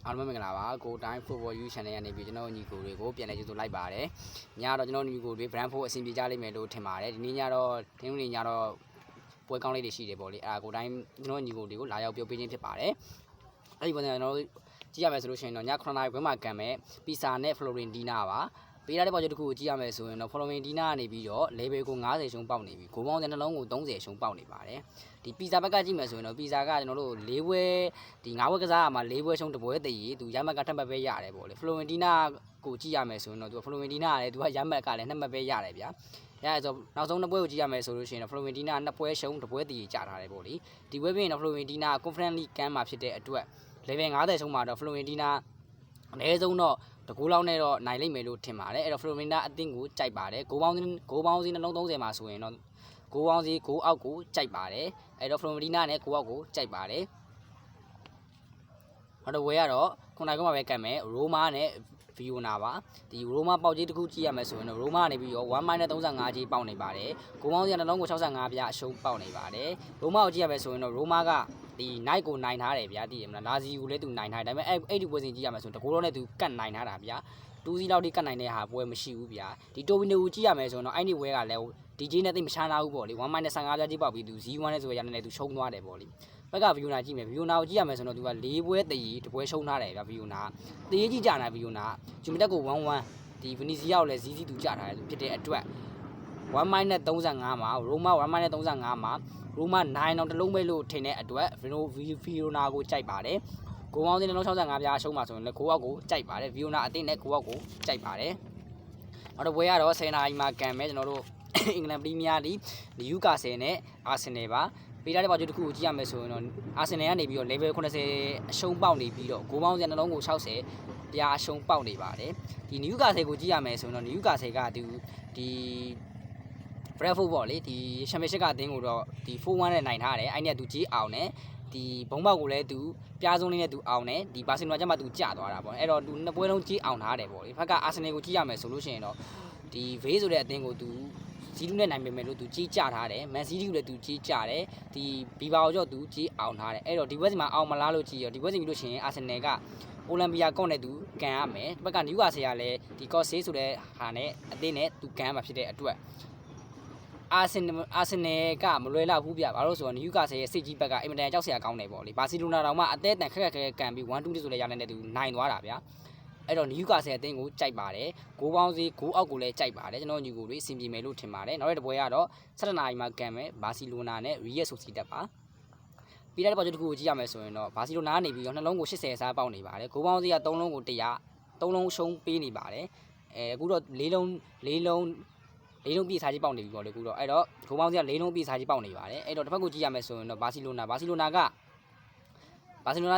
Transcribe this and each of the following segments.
အားလုံးမင်္ဂလာပါကိုတိုင်း football you channel ကနေပြီးကျွန်တော်ညီကိုတွေကိုပြန်လည်ကြိုဆိုလိုက်ပါတယ်ညတော့ကျွန်တော်ညီကိုတွေ brand ဖို့အဆင်ပြေကြလိမ့်မယ်လို့ထင်ပါတယ်ဒီနေ့ညတော့တင်းဦးနေညတော့ပွဲကောင်းလေးတွေရှိတယ်ပေါ့လေကိုတိုင်းကျွန်တော်ညီကိုတွေကိုလာရောက်ပြောပေးခြင်းဖြစ်ပါတယ်အဲ့ဒီပုံစံကျွန်တော်ကြည့်ရမယ်ဆိုလို့ရှိရင်တော့ည9နာရီခွဲမှာကန်မယ်ပီဆာနဲ့ Florentina ပါပေးရတဲ့ပေါ်ချက်တစ်ခုကိုကြည့်ရမယ်ဆိုရင်တော့ Florentina ကနေပြီးတော့ level ကို90ရှုံးပေါက်နေပြီဂိုးပေါင်းတဲ့နှလုံးကို30ရှုံးပေါက်နေပါတယ်ဒီပီဇာဘက်ကကြည့်မယ်ဆိုရင်တော့ပီဇာကကျွန်တော်တို့၄ပွဲဒီ၅ပွဲကစားရမှာ၄ပွဲရှုံးတစ်ပွဲတည်သူရမှတ်ကထပ်မှတ်ပဲရတယ်ပေါ့လေဖလိုဝင်တီနာကိုကြည့်ရမယ်ဆိုရင်တော့သူဖလိုဝင်တီနာကလည်းသူကရမှတ်ကလည်းနှစ်မှတ်ပဲရတယ်ဗျာအဲဆိုနောက်ဆုံးနှစ်ပွဲကိုကြည့်ရမယ်ဆိုလို့ရှိရင်တော့ဖလိုဝင်တီနာနှစ်ပွဲရှုံးတစ်ပွဲတည်ကြထားတယ်ပေါ့လေဒီပွဲပြင်တော့ဖလိုဝင်တီနာ Conference League ကမ်းမှာဖြစ်တဲ့အတွက် level 90ရှုံးမှာတော့ဖလိုဝင်တီနာအနည်းဆုံးတော့တကူလောက်နဲ့တော့နိုင်လိမ့်မယ်လို့ထင်ပါတယ်အဲ့တော့ဖလိုဝင်တီနာအသင်းကိုကြိုက်ပါတယ်ဂိုးပေါင်းစီနှလုံး30မှာဆိုရင်တော့ဂိုးပေါင်းစီဂိုးအောက်ကိုကြိုက်ပါတယ်အဲ့တော့ Florentina နဲ့ဂိုးအောက်ကိုကြိုက်ပါတယ်နောက်တော့ဝယ်ရတော့ခုနကမှပဲကတ်မယ် Roma နဲ့ Verona ပါဒီ Roma ပေါက်ကြီးတစ်ခုကြည့်ရမယ်ဆိုရင်တော့ Roma နေပြီးတော့ 1-35 ကြီးပေါက်နေပါတယ်ဂိုးပေါင်းစီနှလုံးကို65ပြအရှုံးပေါက်နေပါတယ် Roma ကိုကြည့်ရမယ်ဆိုရင်တော့ Roma ကဒီ night ကိုနိုင်ထားတယ်ဗျာတည်ရမလားလာစီကိုလည်းသူနိုင်ထားတယ်ဒါပေမဲ့အဲ့ဒီပွဲစဉ်ကြည့်ရမယ်ဆိုရင်တကူတော့နဲ့သူကတ်နိုင်ထားတာဗျာ2စီလောက်ထိကတ်နိုင်တဲ့ဟာပွဲမရှိဘူးဗျာဒီတိုဘီနိုကိုကြည့်ရမယ်ဆိုရင်တော့အဲ့ဒီဝဲကလည်းဒီဂျင်းနဲ့သိမချမ်းသာဘူးပေါ့လေ1-15ပြားကြီးပေါက်ပြီးသူ0-1နဲ့ဆိုရရတယ်သူရှုံးသွားတယ်ပေါ့လေဘက်ကဗီယိုနာကြည့်မယ်ဗီယိုနာကိုကြည့်ရမယ်ဆိုတော့သူက4ပွဲတည်တပွဲရှုံးထားတယ်ဗျာဗီယိုနာတည်ကြီးကြတာဗီယိုနာဂျူမီတက်ကို1-1ဒီဗီနီစီယာကိုလည်း0-0သူကြထားတယ်ဖြစ်တဲ့အတွက်1-35မှာရိုမာ1-35မှာရိုမာ9အောင်တလုံးပဲလို့ထင်တဲ့အတွက်ဗီယိုနာကိုကြိုက်ပါတယ်ဂိုးပေါင်းစီနှလုံး65ပြားအရှုံးမှာဆိုရင်လည်းဂိုးအောက်ကိုကြိုက်ပါတယ်ဗီယိုနာအသင်းနဲ့ဂိုးအောက်ကိုကြိုက်ပါတယ်နောက်တော့ပွဲရတော့10နာရီမှာကန်မယ်ကျွန်တော်တို့အင်္ဂလန်ပရီးမီးယားလိနယူကာဆယ်နဲ့အာဆင်နယ်ပါပေးထားတဲ့ပေါက်ကျတစ်ခုကိုကြည့်ရမယ်ဆိုရင်တော့အာဆင်နယ်ကနေပြီးတော့ level 80အရှုံးပေါက်နေပြီးတော့ဂိုးပေါင်းစီနှလုံးကို60ပြားအရှုံးပေါက်နေပါတယ်ဒီနယူကာဆယ်ကိုကြည့်ရမယ်ဆိုရင်တော့နယူကာဆယ်ကဒီ Bradford ပေါ့လေဒီ Championship ကအသင်းကိုတော့ဒီ4-1နဲ့နိုင်ထားတယ်အဲ့နဲ့သူကြီးအောင်နဲ့ဒီဘုံဘောက်ကိုလည်းသူပြားစုံလေးနဲ့သူအောင်တယ်ဒီဘာစီလိုနာကျမှသူကျသွားတာပေါ့အဲ့တော့သူနှစ်ပွဲလုံးကြီးအောင်ထားတယ်ပေါ့လေဘက်ကအာဆင်နယ်ကိုကြည့်ရမယ်ဆိုလို့ရှိရင်တော့ဒီဗေးဆိုတဲ့အသင်းကိုသူ0နဲ့နိုင်ပေမဲ့လို့သူကြီးကျထားတယ်မန်စီးတီးကိုလည်းသူကြီးကျတယ်ဒီဘီဘာကိုကြော့သူကြီးအောင်ထားတယ်အဲ့တော့ဒီဘက်စီမှာအောင်မလားလို့ကြည့်ရဒီဘက်စီပြီးလို့ရှိရင်အာဆင်နယ်ကအိုလံပီယာကော့နဲ့သူကန်ရမယ်ဘက်ကနယူကာဆယ်ကလည်းဒီကော့ဆေးဆိုတဲ့ဟာနဲ့အသင်းနဲ့သူကန်မှာဖြစ်တဲ့အတွက်အာဆင်နယ်ကမလွယ်လောက်ဘူးဗျဘာလို့ဆိုတော့နယူကာဆယ်ရဲ့စိတ်ကြီးဘက်ကအင်မတန်ကြောက်စရာကောင်းတယ်ပေါ့လေဘာစီလိုနာတောင်မှအသေးအတန်ခက်ခက်ကန်ပြီး1-2ဆိုလဲရတဲ့သူနိုင်သွားတာဗျာအဲ့တော့နယူကာဆယ်အသင်းကိုကြိုက်ပါတယ်ဂိုးပေါင်းစီဂိုးအောက်ကိုလည်းကြိုက်ပါတယ်ကျွန်တော်ညီကိုတွေအဆင်ပြေမယ်လို့ထင်ပါတယ်နောက်တစ်ပွဲကတော့17နာရီမှာကန်မယ်ဘာစီလိုနာနဲ့ရီယက်ဆိုစီတက်ပါပြီးတဲ့ပေါ်ချက်တစ်ခုကိုကြည့်ရမယ်ဆိုရင်တော့ဘာစီလိုနာကနေပြီးတော့နှလုံးကို80စားပေါက်နေပါတယ်ဂိုးပေါင်းစီက3လုံးကို100 3လုံးရှုံးပေးနေပါတယ်အခုတော့4လုံးပြည့်စားကြီးပေါက်နေပြီပေါ့လေအခုတော့အဲ့တော့ဂိုးပေါင်းစီက4လုံးပြည့်စားကြီးပေါက်နေပါတယ်အဲ့တော့တစ်ဖက်ကိုကြည့်ရမယ်ဆိုရင်တော့ဘာစီလိုနာ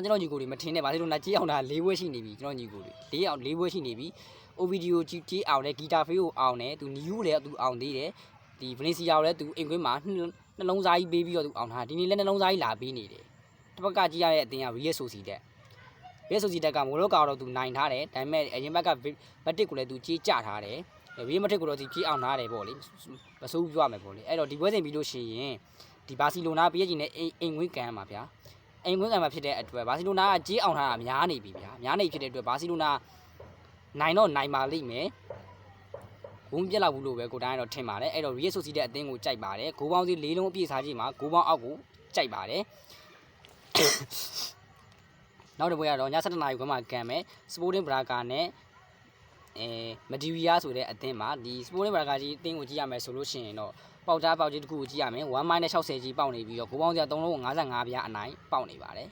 ကျွန်တော်ညီကိုတွေမထင်နဲ့ဘာစီလိုနာကြီးအောင်တာ4ပွဲရှိနေပြီကျွန်တော်ညီကိုတွေ4ပွဲရှိနေပြီ OVDO ကြီးအောင်တယ်ဂီတာဖေးကိုအောင်တယ်သူနီယူလည်းသူအောင်သေးတယ်ဒီဗနီစီယာကိုလည်းသူအင်ကွင်းမှာနှလုံးစားကြီးပေးပြီးတော့သူအောင်ထားဒီနေ့လည်းနှလုံးစားကြီးလာပေးနေတယ်တစ်ဖက်ကကြည့်ရတဲ့အတင်းက Real Sociedad ကမိုလိုကာတော့သူနိုင်ထားတယ်ဒါပေမဲ့အရင်ဘက်ကဘတ်တစ်ကိုလည်းသူကြီးကြထားတယ်ဝီမထစ်ကိုတော့ဒီကြီးအောင်ထားတယ်ပေါ့လေမစိုးဘူးပြောရမယ်ပေါ့လေအဲ့တော့ဒီပွဲစဉ်ပြီးလို့ရှိရင်ဒီဘာစီလိုနာPSGနဲ့အိမ်ဝင်းကန်မှာဗျာအိမ်ဝင်းကန်မှာဖြစ်တဲ့အတွက်ဘာစီလိုနာကကြီးအောင်ထားတာများနေပြီဗျာများနေဖြစ်တဲ့အတွက်ဘာစီလိုနာနိုင်တော့နိုင်ပါလိမ့်မယ်ဂုံးပြက်လောက်ဘူးလို့ပဲကိုတိုင်းတော့ထင်ပါတယ်အဲ့တော့ Real Sociedad အသင်းကိုကြိုက်ပါတယ်ဂိုးပေါင်းစီ၄လုံးအပြည့်စားကြည့်မှာဂိုးပေါင်းအောက်ကိုကြိုက်ပါတယ်နောက်တစ်ပွဲကတော့ည7:00နာရီခွဲမှာကန်မယ် Sporting Braga နဲ့မဒီဗီယာဆိုတဲ့အသင်းမှာဒီ Sporting Braga ကြီးအသင်းကိုကြည့်ရမယ်ဆိုလို့ရှိရင်တော့ပေါက်ကြီးတစ်ခုကိုကြည့်ရမယ်1-60ကြီးပေါက်နေပြီးတော့ဂိုးပေါင်းစီ3လုံး55ပြားအနိုင်ပေါက်နေပါတယ်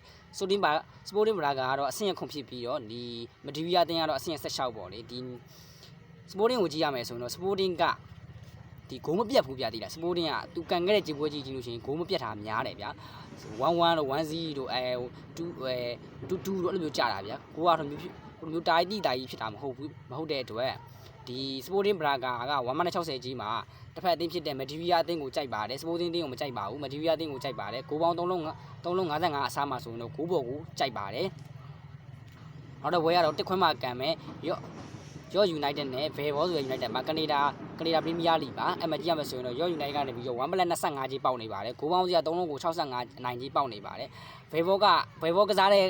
Sporting Braga ကတော့အဆင့်အခွန်ဖြစ်ပြီးတော့ဒီမဒီဗီယာအသင်းကတော့အဆင့်16ပေါ့လေဒီ Sporting ကိုကြည့်ရမယ်ဆိုရင်တော့ Sporting ကဒီဂိုးမပြတ်ဘူးဗျာတိလား Sporting ကသူကန်ခဲ့တဲ့ဂျီပွဲကြီးကြည့်လို့ရှိရင်ဂိုးမပြတ်တာများတယ်ဗျာ1-1တို့1-0တို့2-2တို့အဲ့လိုမျိုးကြာတာဗျာဂိုးကတော့မျိုးတာကြီးဖြစ်တာမဟုတ်တဲ့အတွက်ဒီ Sporting Braga က1-60ကြီးမှာတစ်ဖက်အသင်းဖြစ်တဲ့ Medivia အသင်းကိုကြိုက်ပါတယ် Sporting အသင်းကိုမကြိုက်ပါဘူး Medivia အသင်းကိုကြိုက်ပါတယ်ဂိုးပေါင်း3လုံး55အစားမှာဆိုရင်တော့ဂိုးပေါ်ကိုကြိုက်ပါတယ်နောက်တော့ဝဲရတော့တစ်ခွန်းမှာကန်မယ်ရော့ United နဲ့ Velvo ဆိုတဲ့ United မှာကနေဒါပရီးမီးယားလိပါအဲ့မှာကြည့်ရမယ်ဆိုရင်တော့ရော့ United ကနေပြီးတော့1+25ကြီးပေါက်နေပါတယ်ဂိုးပေါင်းစီက3လုံးကို65အနိုင်ကြီးပေါက်နေပါတယ် Velvo ကစားတဲ့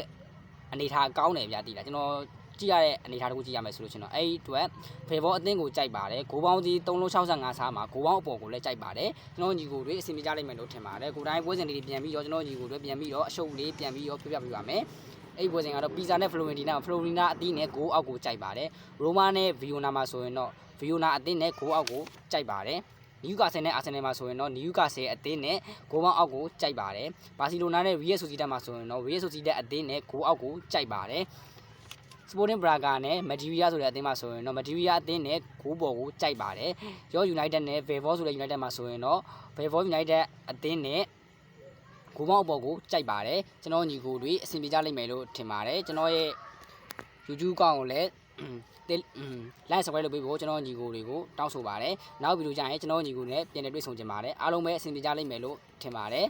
အနေထားကောင်းတယ်ဗျာတည်လားကျွန်တော်ကြည့်ရတဲ့အနေထားတစ်ခုကြည့်ရမယ်ဆိုလို့ရှင်တော့အဲ့ဒီအတွက်ဖေဘောအသင်းကိုကြိုက်ပါတယ်ဂိုးပေါင်းစီ365စားမှာဂိုးပေါင်းအပေါ်ကိုလည်းကြိုက်ပါတယ်ကျွန်တော်ညီကိုတွေအစီအမံကြလိမ့်မယ်လို့ထင်ပါတယ်ကိုတိုင်းပွဲစဉ်လေးပြန်ပြီးတော့ကျွန်တော်ညီကိုတွေပြန်ပြီးတော့အရှုပ်လေးပြန်ပြီးတော့ပြပြပေးပါမယ်အဲ့ဒီပွဲစဉ်ကတော့ပီဇာနဲ့ဖလိုဝင်တီနာအသီးနဲ့ဂိုးအောက်ကိုကြိုက်ပါတယ်ရိုမာနဲ့ဗီယိုနာမှာဆိုရင်တော့ဗီယိုနာအသင်းနဲ့ဂိုးအောက်ကိုကြိုက်ပါတယ်နယူကာဆယ်နဲ့အာဆင်နယ်မှာဆိုရင်တော့နယူကာဆယ်အသင်းနဲ့ဂိုးပေါင်းအောက်ကိုကြိုက်ပါတယ်ဘာစီလိုနာနဲ့ရီယက်ဆိုစီတက်မှာဆိုရင်တော့ရီယက်ဆိုစီတက်အသင်းနဲ့ဂိုးအောက်ကိုကြိုက်ပါတယ်စပိုတင်ဘရာဂါနဲ့မက်ဒီရီယာဆိုတဲ့အသင်းမှာဆိုရင်တော့မက်ဒီရီယာအသင်းနဲ့ဂိုးပေါ်ကိုကြိုက်ပါတယ်ရောယူနိုက်တက်နဲ့ဗယ်ဘောဆိုတဲ့ယူနိုက်တက်မှာဆိုရင်တော့ဗယ်ဘောယူနိုက်တက်အသင်းနဲ့ဂိုးပေါင်းအပေါ်ကိုကြိုက်ပါတယ်ကျွန်တော်ညီကိုတွေအဆင်ပြေကြလိမ့်မယ်လို့ထင်ပါတယ်ကျွန်တော်ရဲ့ YouTube ကောင်းကိုလည်းlike subscribe လုပ်ပေးဖို့ကျွန်တော်ညီကိုတွေကိုတောင်းဆိုပါတယ်နောက်ဗီဒီယိုကြရင်ကျွန်တော်ညီကိုနဲ့ပြန်လည်တွေ့ဆုံကြပါတယ်အားလုံးပဲအဆင်ပြေကြလိမ့်မယ်လို့ထင်ပါတယ်